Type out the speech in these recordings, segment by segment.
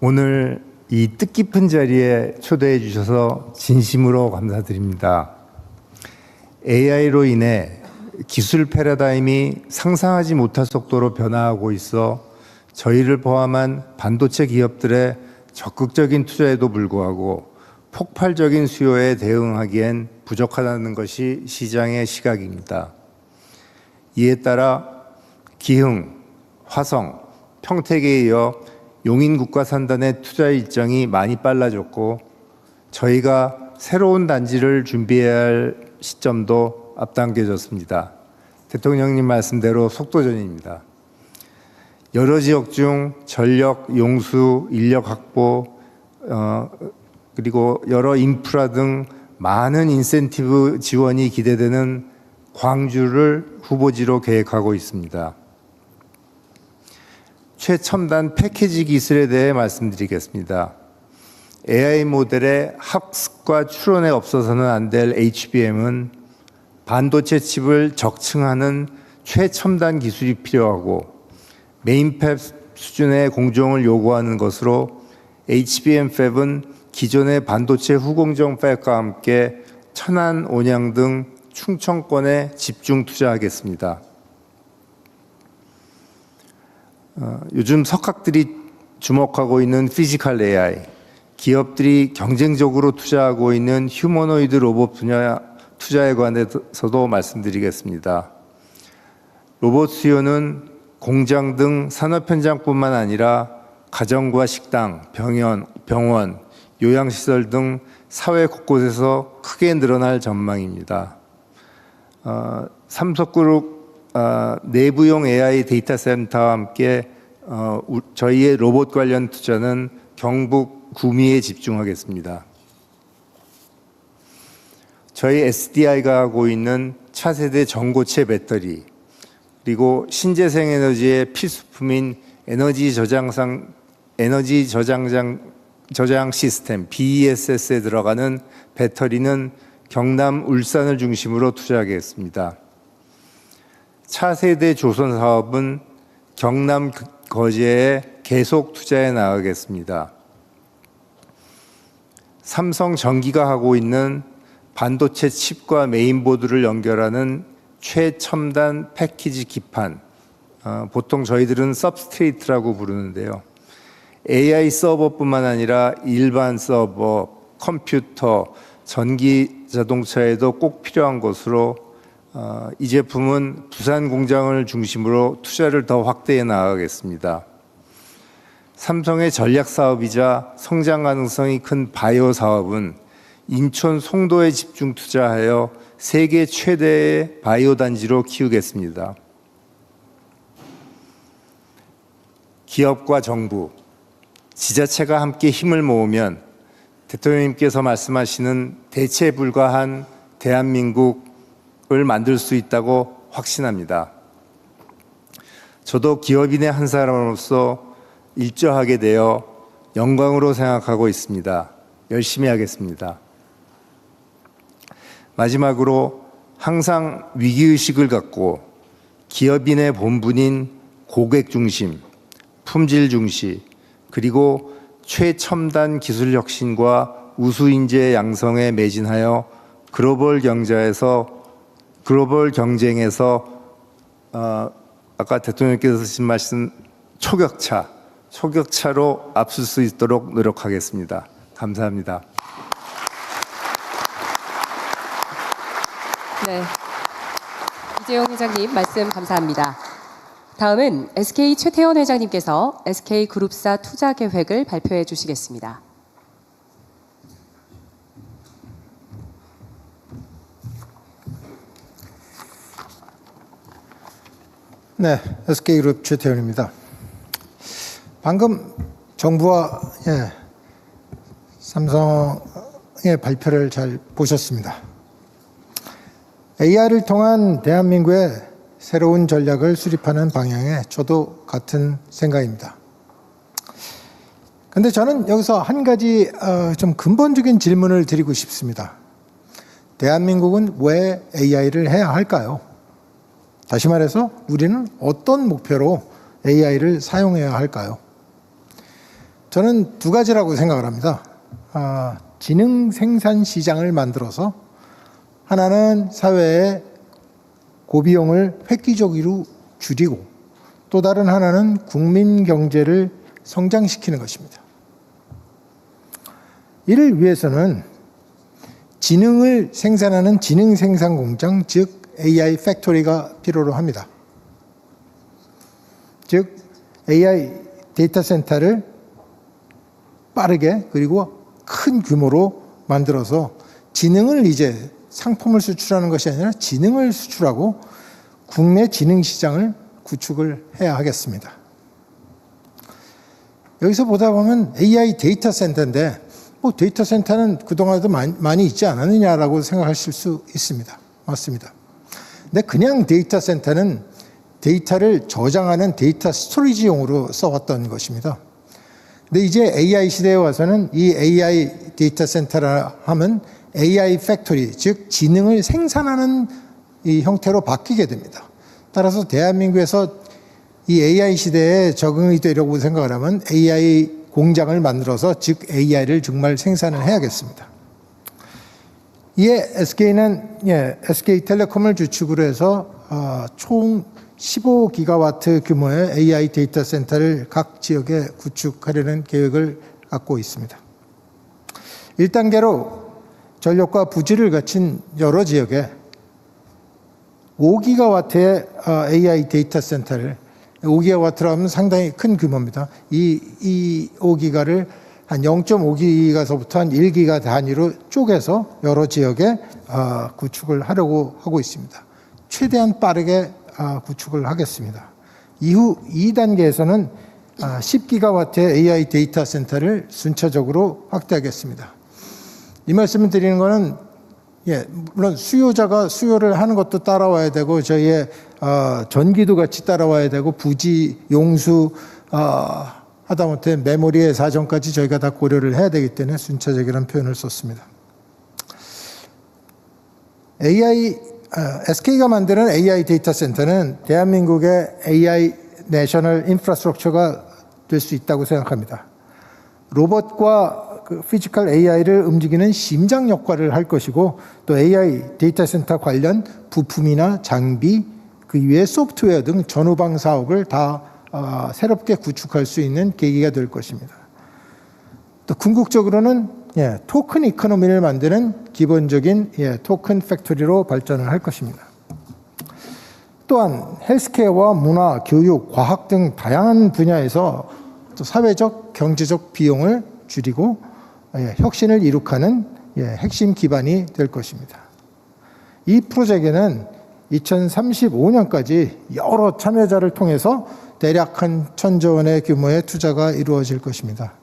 오늘 이 뜻깊은 자리에 초대해 주셔서 진심으로 감사드립니다. AI로 인해 기술 패러다임이 상상하지 못할 속도로 변화하고 있어 저희를 포함한 반도체 기업들의 적극적인 투자에도 불구하고 폭발적인 수요에 대응하기엔 부족하다는 것이 시장의 시각입니다. 이에 따라 기흥, 화성, 평택에 이어 용인국가산단의 투자 일정이 많이 빨라졌고 저희가 새로운 단지를 준비해야 할 시점도 앞당겨졌습니다. 대통령님 말씀대로 속도전입니다. 여러 지역 중 전력, 용수, 인력 확보, 그리고 여러 인프라 등 많은 인센티브 지원이 기대되는 광주를 후보지로 계획하고 있습니다. 최첨단 패키지 기술에 대해 말씀드리겠습니다. AI 모델의 학습과 추론에 없어서는 안 될 HBM은 반도체 칩을 적층하는 최첨단 기술이 필요하고 메인팹 수준의 공정을 요구하는 것으로 HBM 팹은 기존의 반도체 후공정 팹과 함께 천안, 온양 등 충청권에 집중 투자하겠습니다. 요즘 석학들이 주목하고 있는 피지컬 AI, 기업들이 경쟁적으로 투자하고 있는 휴머노이드 로봇 분야 투자에 관해서도 말씀드리겠습니다. 로봇 수요는 공장 등 산업 현장뿐만 아니라 가정과 식당, 병원, 요양시설 등 사회 곳곳에서 크게 늘어날 전망입니다. 삼성그룹 내부용 AI 데이터 센터와 함께 저희의 로봇 관련 투자는 경북 구미에 집중하겠습니다. 저희 SDI가 하고 있는 차세대 전고체 배터리, 그리고 신재생 에너지의 필수품인 에너지 저장 시스템 BESS에 들어가는 배터리는 경남, 울산을 중심으로 투자하겠습니다. 차세대 조선 사업은 경남 거제에 계속 투자해 나가겠습니다. 삼성전기가 하고 있는 반도체 칩과 메인보드를 연결하는 최첨단 패키지 기판, 보통 저희들은 서브스트레이트라고 부르는데요. AI 서버뿐만 아니라 일반 서버, 컴퓨터, 전기 자동차에도 꼭 필요한 것으로 이 제품은 부산 공장을 중심으로 투자를 더 확대해 나가겠습니다. 삼성의 전략 사업이자 성장 가능성이 큰 바이오 사업은 인천 송도에 집중 투자하여 세계 최대의 바이오 단지로 키우겠습니다. 기업과 정부, 지자체가 함께 힘을 모으면 대통령님께서 말씀하시는 대체 불가한 대한민국을 만들 수 있다고 확신합니다. 저도 기업인의 한 사람으로서 일조하게 되어 영광으로 생각하고 있습니다. 열심히 하겠습니다. 마지막으로 항상 위기의식을 갖고 기업인의 본분인 고객 중심, 품질 중시, 그리고 최첨단 기술 혁신과 우수 인재 양성에 매진하여 글로벌 경쟁에서 아까 대통령께서 하신 말씀 초격차로 앞설 수 있도록 노력하겠습니다. 감사합니다. 네, 이재용 회장님 말씀 감사합니다. 다음은 SK 최태원 회장님께서 SK그룹사 투자 계획을 발표해 주시겠습니다. 네, SK그룹 최태원입니다. 방금 정부와 삼성의 발표를 잘 보셨습니다. AI를 통한 대한민국의 새로운 전략을 수립하는 방향에 저도 같은 생각입니다. 그런데 저는 여기서 한 가지 좀 근본적인 질문을 드리고 싶습니다. 대한민국은 왜 AI를 해야 할까요? 다시 말해서 우리는 어떤 목표로 AI를 사용해야 할까요? 저는 두 가지라고 생각을 합니다. 지능 생산 시장을 만들어서 하나는 사회의 고비용을 획기적으로 줄이고 또 다른 하나는 국민 경제를 성장시키는 것입니다. 이를 위해서는 지능을 생산하는 지능 생산 공장, 즉 AI 팩토리가 필요로 합니다. 즉 AI 데이터 센터를 빠르게 그리고 큰 규모로 만들어서 지능을 이제 상품을 수출하는 것이 아니라 지능을 수출하고 국내 지능 시장을 구축을 해야 하겠습니다. 여기서 보다 보면 AI 데이터 센터인데 데이터 센터는 그동안에도 많이 있지 않았느냐라고 생각하실 수 있습니다. 맞습니다. 근데 그냥 데이터 센터는 데이터를 저장하는 데이터 스토리지용으로 써왔던 것입니다. 근데 이제 AI 시대에 와서는 이 AI 데이터 센터라 하면 AI 팩토리, 즉 지능을 생산하는 이 형태로 바뀌게 됩니다. 따라서 대한민국에서 이 AI 시대에 적응이 되려고 생각을 하면 AI 공장을 만들어서 즉 AI를 정말 생산을 해야겠습니다. 이에 SK는 SK텔레콤을 주축으로 해서 총 15기가와트 규모의 AI 데이터 센터를 각 지역에 구축하려는 계획을 갖고 있습니다. 1단계로 전력과 부지를 갖춘 여러 지역에 5기가와트의 AI 데이터 센터를 5기가와트로 하면 상당히 큰 규모입니다. 이 5기가를 한 0.5기가서부터 한 1기가 단위로 쪼개서 여러 지역에 구축을 하려고 하고 있습니다. 최대한 빠르게 구축을 하겠습니다. 이후 2단계에서는 10기가와트의 AI 데이터 센터를 순차적으로 확대하겠습니다. 이 말씀을 드리는 것은 물론 수요자가 수요를 하는 것도 따라와야 되고 저희의 전기도 같이 따라와야 되고 부지, 용수 하다못해 메모리의 사정까지 저희가 다 고려를 해야 되기 때문에 순차적이라는 표현을 썼습니다. SK가 만드는 AI 데이터 센터는 대한민국의 AI 내셔널 인프라스트럭처가 될 수 있다고 생각합니다. 로봇과 피지컬 AI를 움직이는 심장 역할을 할 것이고 또 AI 데이터 센터 관련 부품이나 장비, 그 이외에 소프트웨어 등 전후방 사업을 다 새롭게 구축할 수 있는 계기가 될 것입니다. 또 궁극적으로는 토큰 이코노미를 만드는 기본적인 토큰 팩토리로 발전을 할 것입니다. 또한 헬스케어와 문화, 교육, 과학 등 다양한 분야에서 또 사회적, 경제적 비용을 줄이고 혁신을 이룩하는 핵심 기반이 될 것입니다. 이 프로젝트는 2035년까지 여러 참여자를 통해서 대략 한 1,000조 원의 규모의 투자가 이루어질 것입니다.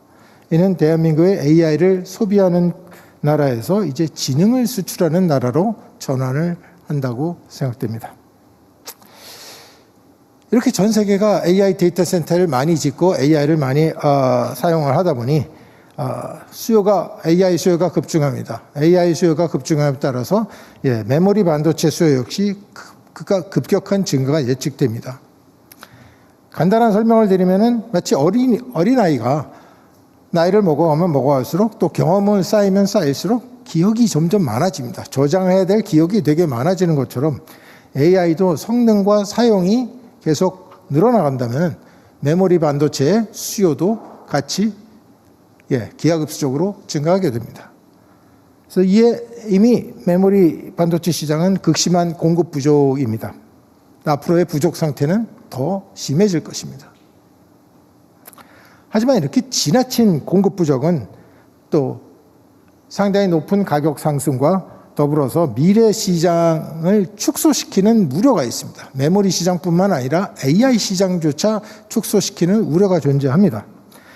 이는 대한민국의 AI를 소비하는 나라에서 이제 지능을 수출하는 나라로 전환을 한다고 생각됩니다. 이렇게 전 세계가 AI 데이터 센터를 많이 짓고 AI를 많이 사용을 하다 보니 AI 수요가 급증합니다. AI 수요가 급증함에 따라서 메모리 반도체 수요 역시 급격한 증가가 예측됩니다. 간단한 설명을 드리면은 마치 어린아이가 나이를 먹어가면 먹어갈수록 또 경험을 쌓이면 쌓일수록 기억이 점점 많아집니다. 저장해야 될 기억이 되게 많아지는 것처럼 AI도 성능과 사용이 계속 늘어나간다면 메모리 반도체의 수요도 같이 기하급수적으로 증가하게 됩니다. 그래서 이에 이미 메모리 반도체 시장은 극심한 공급 부족입니다. 앞으로의 부족 상태는 더 심해질 것입니다. 하지만 이렇게 지나친 공급 부족은 또 상당히 높은 가격 상승과 더불어서 미래 시장을 축소시키는 우려가 있습니다. 메모리 시장뿐만 아니라 AI 시장조차 축소시키는 우려가 존재합니다.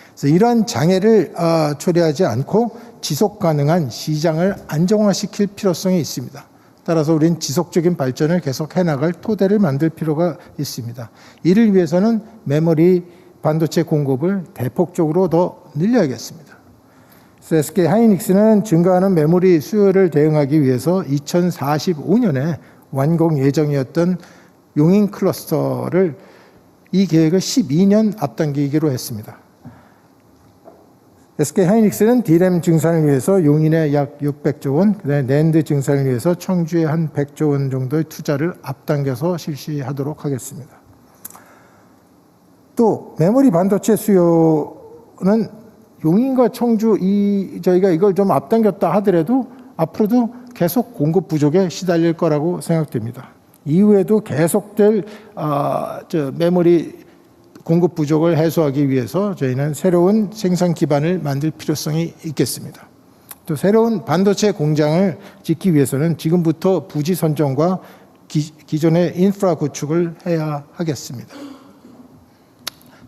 그래서 이러한 장애를 초래하지 않고 지속 가능한 시장을 안정화시킬 필요성이 있습니다. 따라서 우리는 지속적인 발전을 계속 해나갈 토대를 만들 필요가 있습니다. 이를 위해서는 메모리 반도체 공급을 대폭적으로 더 늘려야겠습니다. 그래서 SK 하이닉스는 증가하는 메모리 수요를 대응하기 위해서 2045년에 완공 예정이었던 용인 클러스터를 이 계획을 12년 앞당기기로 했습니다. SK하이닉스는 D램 증산을 위해서 용인에 약 600조 원, 그다음에 낸드 증산을 위해서 청주에 한 100조 원 정도의 투자를 앞당겨서 실시하도록 하겠습니다. 또 메모리 반도체 수요는 용인과 청주 저희가 이걸 좀 앞당겼다 하더라도 앞으로도 계속 공급 부족에 시달릴 거라고 생각됩니다. 이후에도 계속될 메모리 공급 부족을 해소하기 위해서 저희는 새로운 생산 기반을 만들 필요성이 있겠습니다. 또 새로운 반도체 공장을 짓기 위해서는 지금부터 부지 선정과 기존의 인프라 구축을 해야 하겠습니다.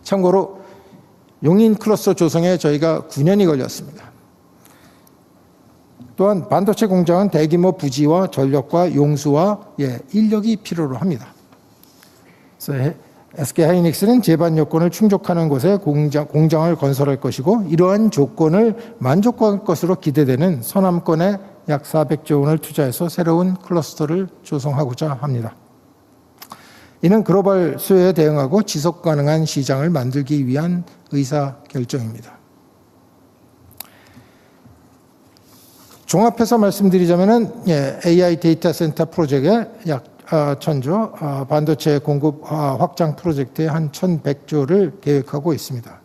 참고로 용인 클러스터 조성에 저희가 9년이 걸렸습니다. 또한 반도체 공장은 대규모 부지와 전력과 용수와 인력이 필요로 합니다. 그래서 SK하이닉스는 제반 요건을 충족하는 곳에 공장을 건설할 것이고 이러한 조건을 만족할 것으로 기대되는 서남권에 약 400조 원을 투자해서 새로운 클러스터를 조성하고자 합니다. 이는 글로벌 수요에 대응하고 지속 가능한 시장을 만들기 위한 의사결정입니다. 종합해서 말씀드리자면 AI 데이터 센터 프로젝트에 약 1,000조, 반도체 공급 확장 프로젝트에 한 1,100조를 계획하고 있습니다.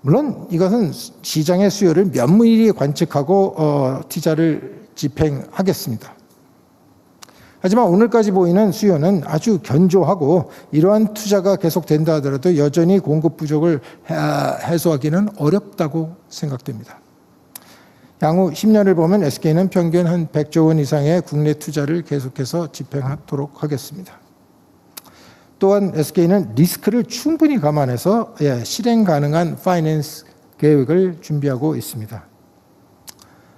물론 이것은 시장의 수요를 면밀히 관측하고 투자를 집행하겠습니다. 하지만 오늘까지 보이는 수요는 아주 견조하고 이러한 투자가 계속된다 하더라도 여전히 공급 부족을 해소하기는 어렵다고 생각됩니다. 향후 10년을 보면 SK는 평균 한 100조 원 이상의 국내 투자를 계속해서 집행하도록 하겠습니다. 또한 SK는 리스크를 충분히 감안해서 실행 가능한 파이낸스 계획을 준비하고 있습니다.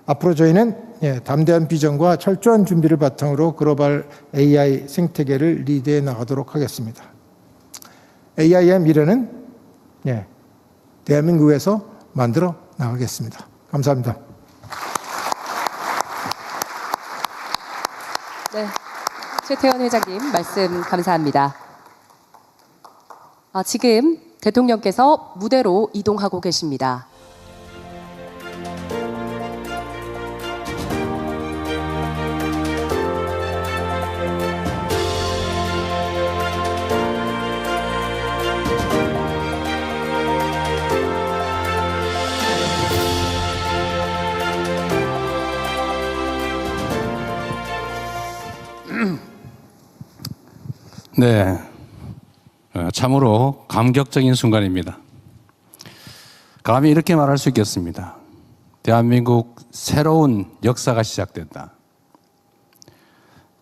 앞으로 저희는 담대한 비전과 철저한 준비를 바탕으로 글로벌 AI 생태계를 리드해 나가도록 하겠습니다. AI의 미래는 대한민국에서 만들어 나가겠습니다. 감사합니다. 네, 최태원 회장님 말씀 감사합니다. 지금 대통령께서 무대로 이동하고 계십니다. 네, 참으로 감격적인 순간입니다. 감히 이렇게 말할 수 있겠습니다. 대한민국 새로운 역사가 시작된다.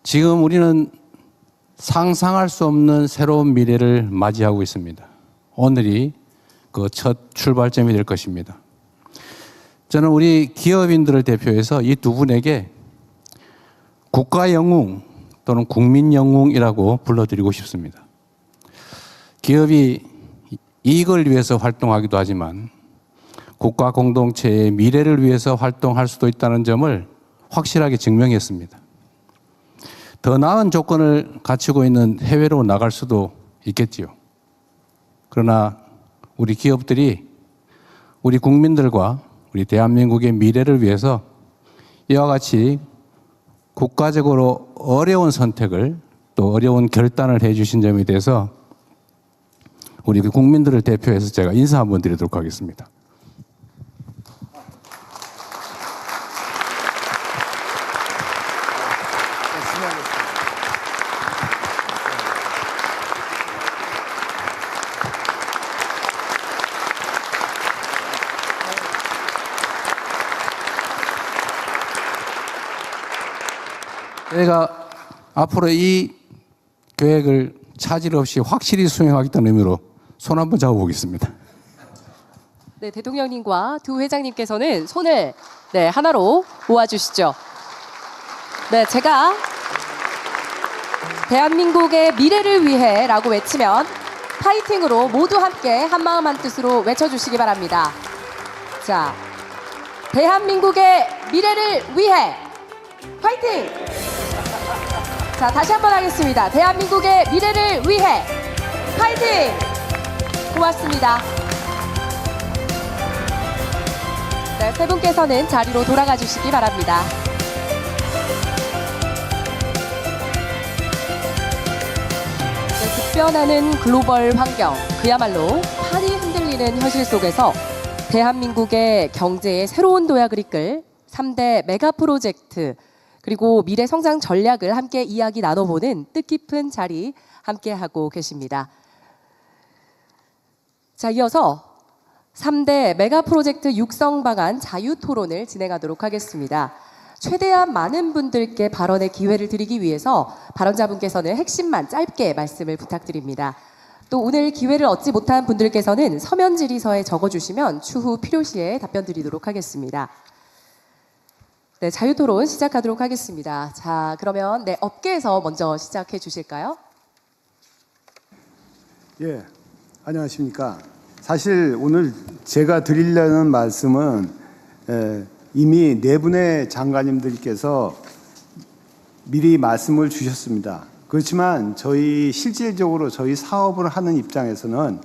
지금 우리는 상상할 수 없는 새로운 미래를 맞이하고 있습니다. 오늘이 그 첫 출발점이 될 것입니다. 저는 우리 기업인들을 대표해서 이 두 분에게 국가 영웅 또는 국민 영웅이라고 불러드리고 싶습니다. 기업이 이익을 위해서 활동하기도 하지만 국가 공동체의 미래를 위해서 활동할 수도 있다는 점을 확실하게 증명했습니다. 더 나은 조건을 갖추고 있는 해외로 나갈 수도 있겠지요. 그러나 우리 기업들이 우리 국민들과 우리 대한민국의 미래를 위해서 이와 같이 국가적으로 어려운 선택을 또 어려운 결단을 해 주신 점에 대해서 우리 국민들을 대표해서 제가 인사 한번 드리도록 하겠습니다. 저희가 앞으로 이 계획을 차질 없이 확실히 수행하겠다는 의미로 손 한번 잡아보겠습니다. 네, 대통령님과 두 회장님께서는 손을 하나로 모아주시죠. 네, 제가 대한민국의 미래를 위해 라고 외치면 파이팅으로 모두 함께 한마음 한뜻으로 외쳐주시기 바랍니다. 자, 대한민국의 미래를 위해 파이팅! 자, 다시 한번 하겠습니다. 대한민국의 미래를 위해 파이팅! 고맙습니다. 네, 세 분께서는 자리로 돌아가 주시기 바랍니다. 네, 급변하는 글로벌 환경, 그야말로 판이 흔들리는 현실 속에서 대한민국의 경제의 새로운 도약을 이끌 3대 메가 프로젝트 그리고 미래 성장 전략을 함께 이야기 나눠보는 뜻깊은 자리 함께하고 계십니다. 자, 이어서 3대 메가 프로젝트 육성 방안 자유 토론을 진행하도록 하겠습니다. 최대한 많은 분들께 발언의 기회를 드리기 위해서 발언자분께서는 핵심만 짧게 말씀을 부탁드립니다. 또 오늘 기회를 얻지 못한 분들께서는 서면 질의서에 적어주시면 추후 필요시에 답변 드리도록 하겠습니다. 네, 자유 토론 시작하도록 하겠습니다. 자, 그러면 네, 업계에서 먼저 시작해 주실까요? 예, 안녕하십니까. 사실 오늘 제가 드리려는 말씀은 이미 네 분의 장관님들께서 미리 말씀을 주셨습니다. 그렇지만 저희 실질적으로 저희 사업을 하는 입장에서는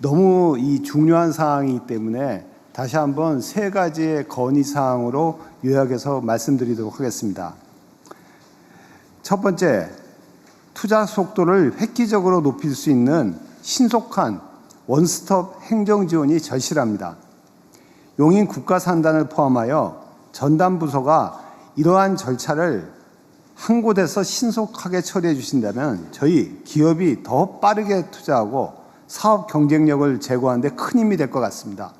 너무 이 중요한 사항이기 때문에 다시 한번 세 가지의 건의 사항으로 요약해서 말씀드리도록 하겠습니다. 첫 번째, 투자 속도를 획기적으로 높일 수 있는 신속한 원스톱 행정 지원이 절실합니다. 용인 국가산단을 포함하여 전담 부서가 이러한 절차를 한 곳에서 신속하게 처리해 주신다면 저희 기업이 더 빠르게 투자하고 사업 경쟁력을 제고하는 데 큰 힘이 될 것 같습니다.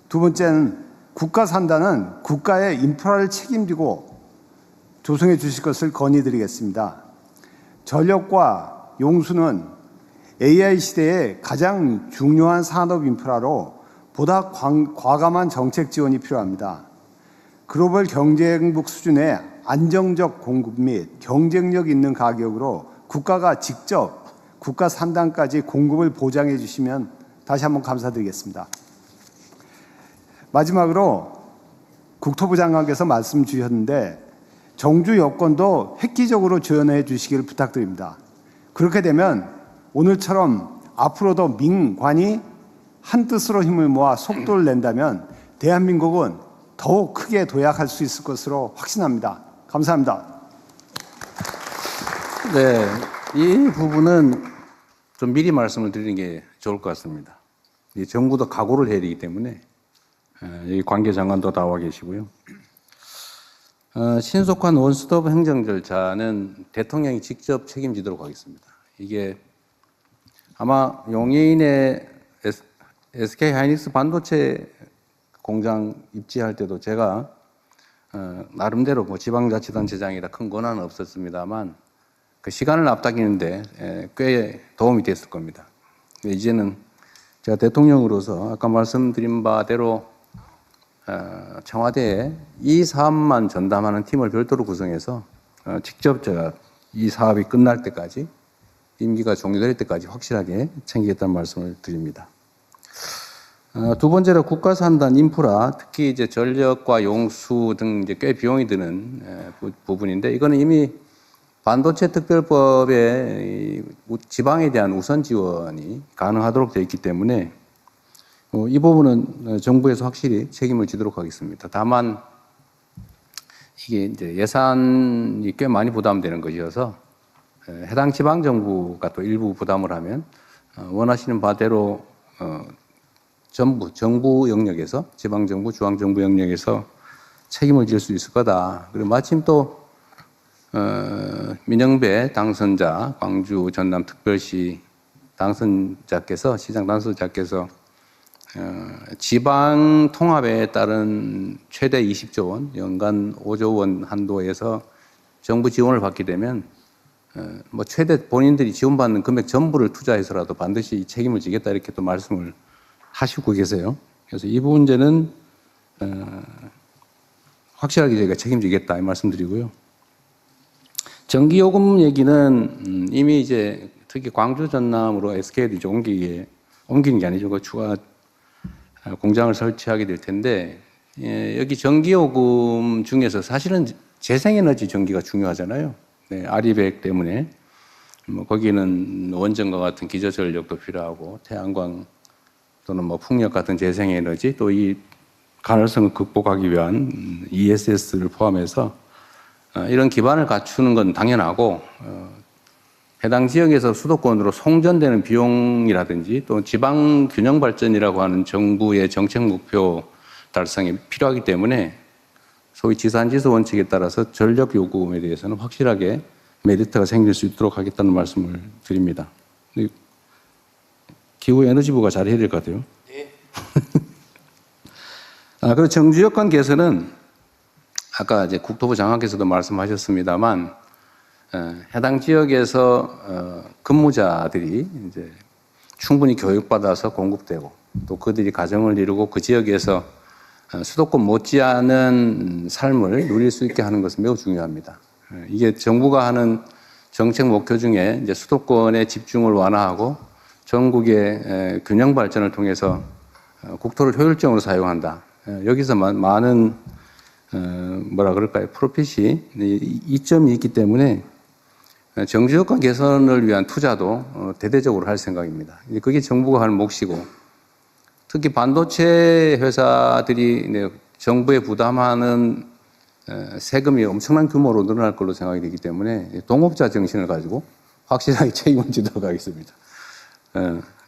두 번째는 국가산단은 국가의 인프라를 책임지고 조성해 주실 것을 건의드리겠습니다. 전력과 용수는 AI 시대의 가장 중요한 산업 인프라로 보다 과감한 정책 지원이 필요합니다. 글로벌 경쟁국 수준의 안정적 공급 및 경쟁력 있는 가격으로 국가가 직접 국가 산단까지 공급을 보장해 주시면 다시 한번 감사드리겠습니다. 마지막으로 국토부 장관께서 말씀 주셨는데 정주 여건도 획기적으로 지원해 주시기를 부탁드립니다. 그렇게 되면 오늘처럼 앞으로도 민관이 한뜻으로 힘을 모아 속도를 낸다면 대한민국은 더욱 크게 도약할 수 있을 것으로 확신합니다. 감사합니다. 네, 이 부분은 좀 미리 말씀을 드리는 게 좋을 것 같습니다. 이 정부도 각오를 해야 되기 때문에 여기 관계 장관도 나와 계시고요. 신속한 원스톱 행정 절차는 대통령이 직접 책임지도록 하겠습니다. 이게 아마 용인의 SK 하이닉스 반도체 공장 입지할 때도 제가 나름대로 뭐 지방자치단체장이라 큰 권한은 없었습니다만 그 시간을 앞당기는데 꽤 도움이 됐을 겁니다. 이제는 제가 대통령으로서 아까 말씀드린 바대로 청와대에 이 사업만 전담하는 팀을 별도로 구성해서 직접 제가 이 사업이 끝날 때까지 임기가 종료될 때까지 확실하게 챙기겠다는 말씀을 드립니다. 두 번째로 국가산단 인프라, 특히 이제 전력과 용수 등 이제 꽤 비용이 드는 부분인데 이거는 이미 반도체 특별법에 지방에 대한 우선 지원이 가능하도록 되어 있기 때문에 이 부분은 정부에서 확실히 책임을 지도록 하겠습니다. 다만 이게 이제 예산이 꽤 많이 부담되는 것이어서 해당 지방 정부가 또 일부 부담을 하면 원하시는 바대로 정부 영역에서 지방 정부, 중앙 정부 영역에서 책임을 질 수 있을 거다. 그리고 마침 또 민영배 당선자, 광주 전남 특별시 당선자께서 시장 당선자께서 지방 통합에 따른 최대 20조 원, 연간 5조 원 한도에서 정부 지원을 받게 되면 뭐 최대 본인들이 지원받는 금액 전부를 투자해서라도 반드시 책임을 지겠다 이렇게 또 말씀을 하시고 계세요. 그래서 이 문제는 확실하게 저희가 책임지겠다 이 말씀드리고요. 전기요금 얘기는 이미 이제 특히 광주 전남으로 SK도 이제 옮기는 게 아니죠. 그 추가 공장을 설치하게 될 텐데 여기 전기요금 중에서 사실은 재생에너지 전기가 중요하잖아요. 네, 아리백 때문에 뭐 거기는 원전과 같은 기저전력도 필요하고 태양광도 또는 뭐 풍력 같은 재생에너지 또 이 가능성을 극복하기 위한 ESS를 포함해서 이런 기반을 갖추는 건 당연하고 해당 지역에서 수도권으로 송전되는 비용이라든지 또 지방 균형 발전이라고 하는 정부의 정책 목표 달성이 필요하기 때문에 소위 지산지수 원칙에 따라서 전력 요금에 대해서는 확실하게 메리트가 생길 수 있도록 하겠다는 말씀을 드립니다. 기후에너지부가 잘해야 될 것 같아요. 네. 그리고 정주 여건 개선은 아까 이제 국토부 장관께서도 말씀하셨습니다만 해당 지역에서 근무자들이 이제 충분히 교육받아서 공급되고 또 그들이 가정을 이루고 그 지역에서 수도권 못지않은 삶을 누릴 수 있게 하는 것은 매우 중요합니다. 이게 정부가 하는 정책 목표 중에 이제 수도권의 집중을 완화하고 전국의 균형 발전을 통해서 국토를 효율적으로 사용한다. 여기서 많은 뭐라 그럴까요? 프로핏이 이점이 있기 때문에 정주 여건 개선을 위한 투자도 대대적으로 할 생각입니다. 그게 정부가 할 몫이고 특히 반도체 회사들이 정부에 부담하는 세금이 엄청난 규모로 늘어날 걸로 생각이 되기 때문에 동업자 정신을 가지고 확실하게 책임을 지도록 하겠습니다.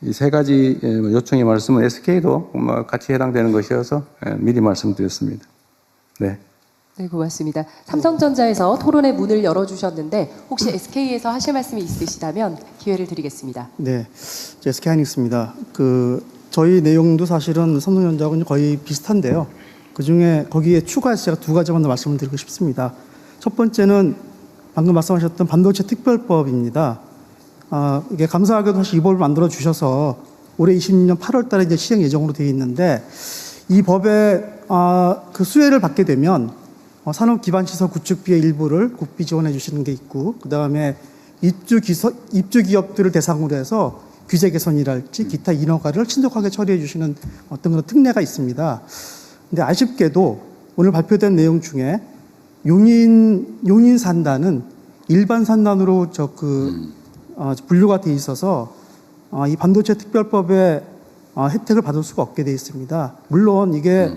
이 세 가지 요청의 말씀은 SK도 같이 해당되는 것이어서 미리 말씀드렸습니다. 네. 네, 고맙습니다. 삼성전자에서 토론의 문을 열어주셨는데 혹시 SK에서 하실 말씀이 있으시다면 기회를 드리겠습니다. 네, SK하이닉스입니다. 저희 내용도 사실은 삼성전자하고는 거의 비슷한데요. 그중에 거기에 추가해서 제가 두 가지만 더 말씀을 드리고 싶습니다. 첫 번째는 방금 말씀하셨던 반도체 특별법입니다. 이게 감사하게도 사실 이 법을 만들어 주셔서 올해 2020년 8월 달에 이제 시행 예정으로 되어 있는데 이 법에 그 수혜를 받게 되면 산업 기반 시설 구축비의 일부를 국비 지원해 주시는 게 있고 그다음에 입주 기업들을 대상으로 해서 규제 개선이랄지 기타 인허가를 신속하게 처리해 주시는 어떤 그런 특례가 있습니다. 근데 아쉽게도 오늘 발표된 내용 중에 용인 산단은 일반 산단으로 분류가 돼 있어서 이 반도체 특별법의 혜택을 받을 수가 없게 돼 있습니다. 물론 이게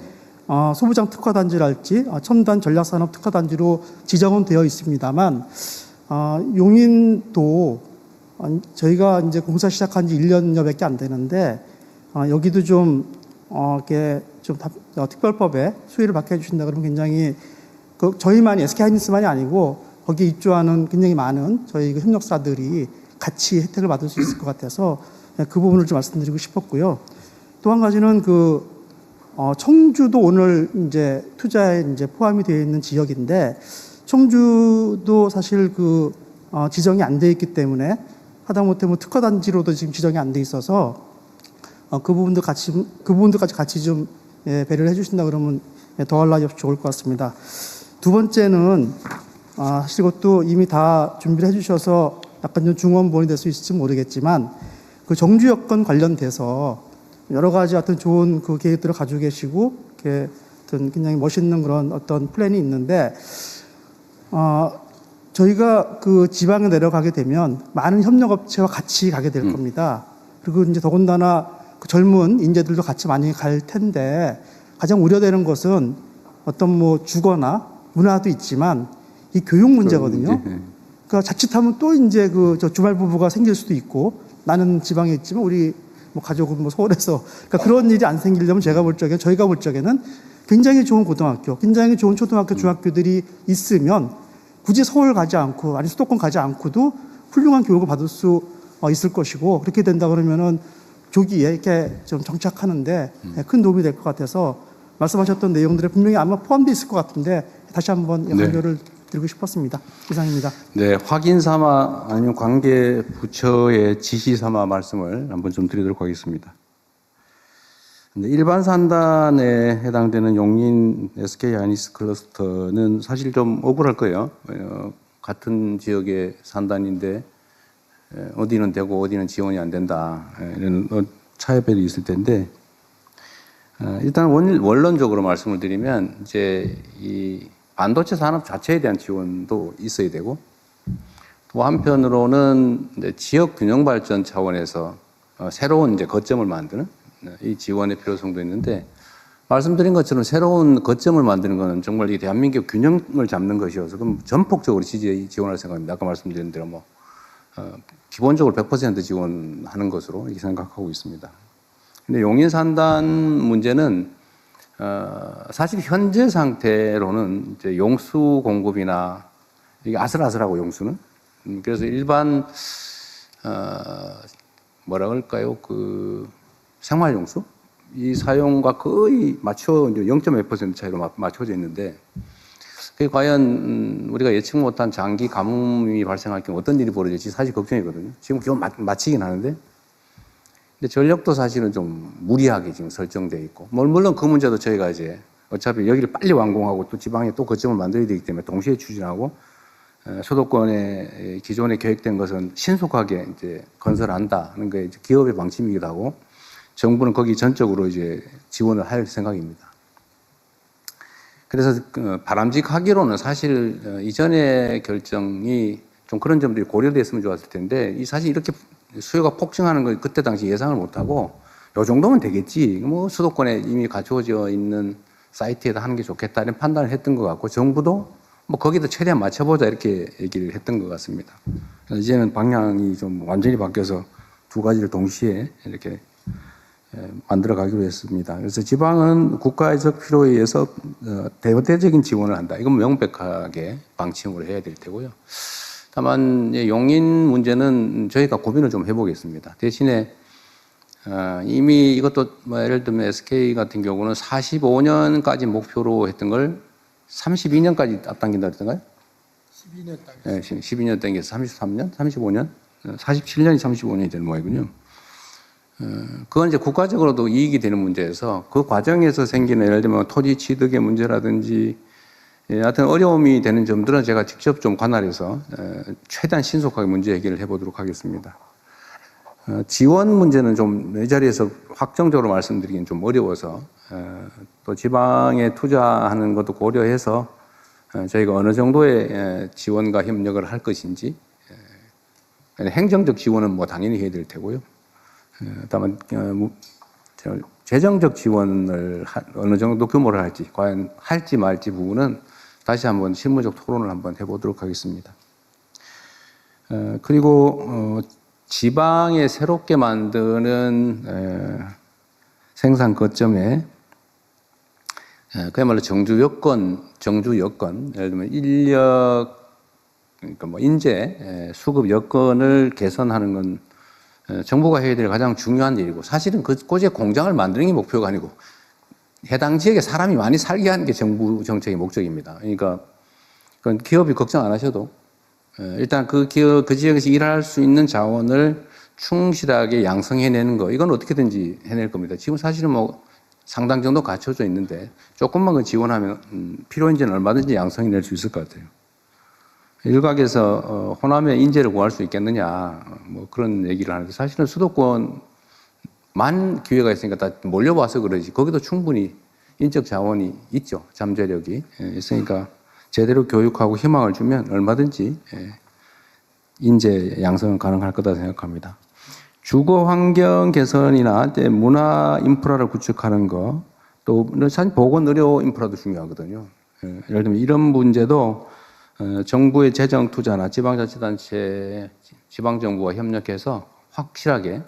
소부장 특화단지랄지 첨단 전략산업 특화단지로 지정은 되어 있습니다만 용인도 저희가 이제 공사 시작한 지 1년여밖에 안 되는데 여기도 이렇게 특별법에 수혜를 받게 해주신다 그러면 굉장히 저희만이 SK하이닉스만이 아니고 거기에 입주하는 굉장히 많은 저희 협력사들이 같이 혜택을 받을 수 있을 것 같아서 그 부분을 좀 말씀드리고 싶었고요. 또 한 가지는 청주도 오늘 이제 투자에 이제 포함이 되어 있는 지역인데 청주도 사실 지정이 안 돼 있기 때문에 하다못해 특화단지로도 지금 지정이 안 돼 있어서 그 부분들까지 같이 좀 배려를 해주신다 그러면 더할 나위 없이 좋을 것 같습니다. 두 번째는 사실 이것도 이미 다 준비를 해주셔서 약간 좀 중원본이 될 수 있을지 모르겠지만 그 정주 여건 관련돼서 여러 가지 어떤 좋은 계획들을 가지고 계시고 어떤 굉장히 멋있는 그런 어떤 플랜이 있는데 저희가 지방에 내려가게 되면 많은 협력업체와 같이 가게 될 겁니다. 그리고 이제 더군다나 젊은 인재들도 같이 많이 갈 텐데 가장 우려되는 것은 어떤 주거나 문화도 있지만 이 교육 문제거든요. 그러니까 자칫하면 또 이제 주말 부부가 생길 수도 있고 나는 지방에 있지만 우리 가족은 서울에서 그러니까 그런 일이 안 생기려면 저희가 볼 적에는 굉장히 좋은 고등학교, 굉장히 좋은 초등학교, 중학교들이 있으면 굳이 서울 가지 않고 아니 수도권 가지 않고도 훌륭한 교육을 받을 수 있을 것이고 그렇게 된다 그러면은 조기에 이렇게 좀 정착하는데 큰 도움이 될 것 같아서 말씀하셨던 내용들에 분명히 아마 포함되어 있을 것 같은데 다시 한번 강조를 드리고 싶었습니다. 이상입니다. 네, 확인 삼아 아니면 관계 부처의 지시 삼아 말씀을 한번 좀 드리도록 하겠습니다. 일반 산단에 해당되는 용인 SK하이닉스 클러스터는 사실 좀 억울할 거예요. 같은 지역의 산단인데 어디는 되고 어디는 지원이 안 된다. 이런 차이별이 있을 텐데 일단 원론적으로 말씀을 드리면 이제 이 반도체 산업 자체에 대한 지원도 있어야 되고 또 한편으로는 이제 지역 균형 발전 차원에서 새로운 이제 거점을 만드는 이 지원의 필요성도 있는데 말씀드린 것처럼 새로운 거점을 만드는 것은 정말 이 대한민국 균형을 잡는 것이어서 그럼 전폭적으로 지원할 생각입니다. 아까 말씀드린 대로 기본적으로 100% 지원하는 것으로 이렇게 생각하고 있습니다. 근데 용인 산단 문제는 사실 현재 상태로는 이제 용수 공급이나 이게 아슬아슬하고 용수는 그래서 일반 뭐라 그럴까요? 그 생활용수 이 사용과 거의 맞춰 이제 0.몇% 차이로 맞춰져 있는데 그게 과연 우리가 예측 못한 장기 가뭄이 발생할 경우 어떤 일이 벌어질지 사실 걱정이거든요. 지금 기온 맞추긴 하는데 근데 전력도 사실은 좀 무리하게 지금 설정돼 있고 물론 그 문제도 저희가 이제 어차피 여기를 빨리 완공하고 또 지방에 또 거점을 만들어야 되기 때문에 동시에 추진하고 수도권에 기존에 계획된 것은 신속하게 이제 건설한다 하는 게 기업의 방침이기도 하고 정부는 거기 전적으로 이제 지원을 할 생각입니다. 그래서 바람직하기로는 사실 이전의 결정이 좀 그런 점들이 고려됐으면 좋았을 텐데 이 사실 이렇게 수요가 폭증하는 걸 그때 당시 예상을 못하고 요 정도면 되겠지 뭐 수도권에 이미 갖춰져 있는 사이트에다 하는 게 좋겠다 이런 판단을 했던 것 같고 정부도 뭐 거기다 최대한 맞춰보자 이렇게 얘기를 했던 것 같습니다. 이제는 방향이 좀 완전히 바뀌어서 두 가지를 동시에 이렇게 만들어 가기로 했습니다. 그래서 지방은 국가적 필요에 의해서 대대적인 지원을 한다. 이건 명백하게 방침으로 해야 될 테고요. 다만 용인 문제는 저희가 고민을 좀 해보겠습니다. 대신에 이미 이것도 뭐 예를 들면 SK 같은 경우는 45년까지 목표로 했던 걸 32년까지 앞당긴다 그랬던가요? 12년 땅. 네, 12년 당겨서 33년, 35년, 47년이 35년이 되는 모양이군요. 그건 이제 국가적으로도 이익이 되는 문제여서 그 과정에서 생기는 예를 들면 토지 취득의 문제라든지 하여튼 어려움이 되는 점들은 제가 직접 좀 관할해서 최대한 신속하게 문제 해결을 해보도록 하겠습니다. 지원 문제는 좀 이 자리에서 확정적으로 말씀드리기는 좀 어려워서 또 지방에 투자하는 것도 고려해서 저희가 어느 정도의 지원과 협력을 할 것인지 행정적 지원은 뭐 당연히 해야 될 테고요. 다만 재정적 지원을 어느 정도 규모를 할지 과연 할지 말지 부분은 다시 한번 실무적 토론을 한번 해보도록 하겠습니다. 그리고 지방에 새롭게 만드는 생산 거점에 그야말로 정주 여건, 예를 들면 인력, 그러니까 뭐 인재, 수급 여건을 개선하는 건 정부가 해야 될 가장 중요한 일이고 사실은 그곳에 공장을 만드는 게 목표가 아니고 해당 지역에 사람이 많이 살게 하는 게 정부 정책의 목적입니다. 그러니까 그건 기업이 걱정 안 하셔도 일단 그 지역에서 일할 수 있는 자원을 충실하게 양성해내는 거 이건 어떻게든지 해낼 겁니다. 지금 사실은 뭐 상당 정도 갖춰져 있는데 조금만 지원하면 필요인지는 얼마든지 양성해낼 수 있을 것 같아요. 일각에서 호남에 인재를 구할 수 있겠느냐 뭐 그런 얘기를 하는데 사실은 수도권만 기회가 있으니까 다 몰려와서 그러지 거기도 충분히 인적 자원이 있죠. 잠재력이 있으니까 제대로 교육하고 희망을 주면 얼마든지 인재 양성은 가능할 거다 생각합니다. 주거 환경 개선이나 문화 인프라를 구축하는 거, 또 사실 보건 의료 인프라도 중요하거든요. 예를 들면 이런 문제도 정부의 재정 투자나 지방자치단체, 지방정부와 협력해서 확실하게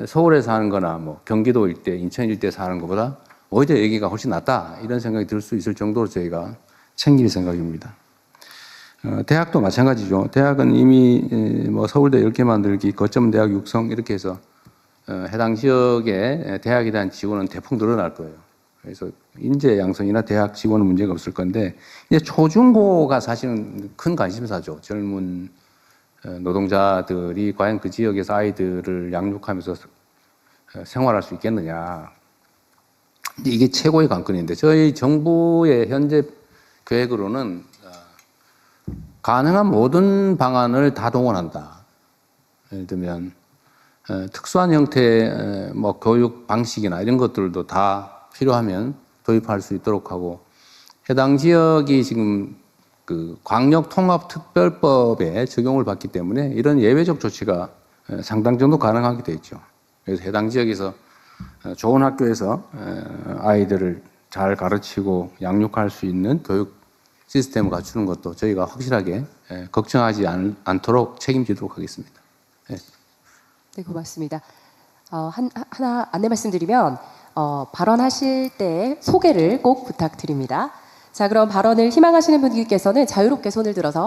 서울에서 하는 거나 뭐 경기도 일대, 인천 일대 사는 것보다 오히려 여기가 훨씬 낫다 이런 생각이 들 수 있을 정도로 저희가 챙길 생각입니다. 대학도 마찬가지죠. 대학은 이미 뭐 서울대 10개 만들기, 거점 대학 육성 이렇게 해서 해당 지역에 대학에 대한 지원은 대폭 늘어날 거예요. 그래서 인재 양성이나 대학 지원은 문제가 없을 건데 이제 초중고가 사실은 큰 관심사죠. 젊은 노동자들이 과연 그 지역에서 아이들을 양육하면서 생활할 수 있겠느냐. 이게 최고의 관건인데 저희 정부의 현재 계획으로는 가능한 모든 방안을 다 동원한다. 예를 들면 특수한 형태의 뭐 교육 방식이나 이런 것들도 다 필요하면 도입할 수 있도록 하고 해당 지역이 지금 그 광역통합특별법에 적용을 받기 때문에 이런 예외적 조치가 상당 정도 가능하게 돼 있죠. 그래서 해당 지역에서 좋은 학교에서 아이들을 잘 가르치고 양육할 수 있는 교육 시스템을 갖추는 것도 저희가 확실하게 걱정하지 않도록 책임지도록 하겠습니다. 네, 고맙습니다. 하나 안내 말씀드리면 발언하실 때 소개를 꼭 부탁드립니다. 자, 그럼 발언을 희망하시는 분들께서는 자유롭게 손을 들어서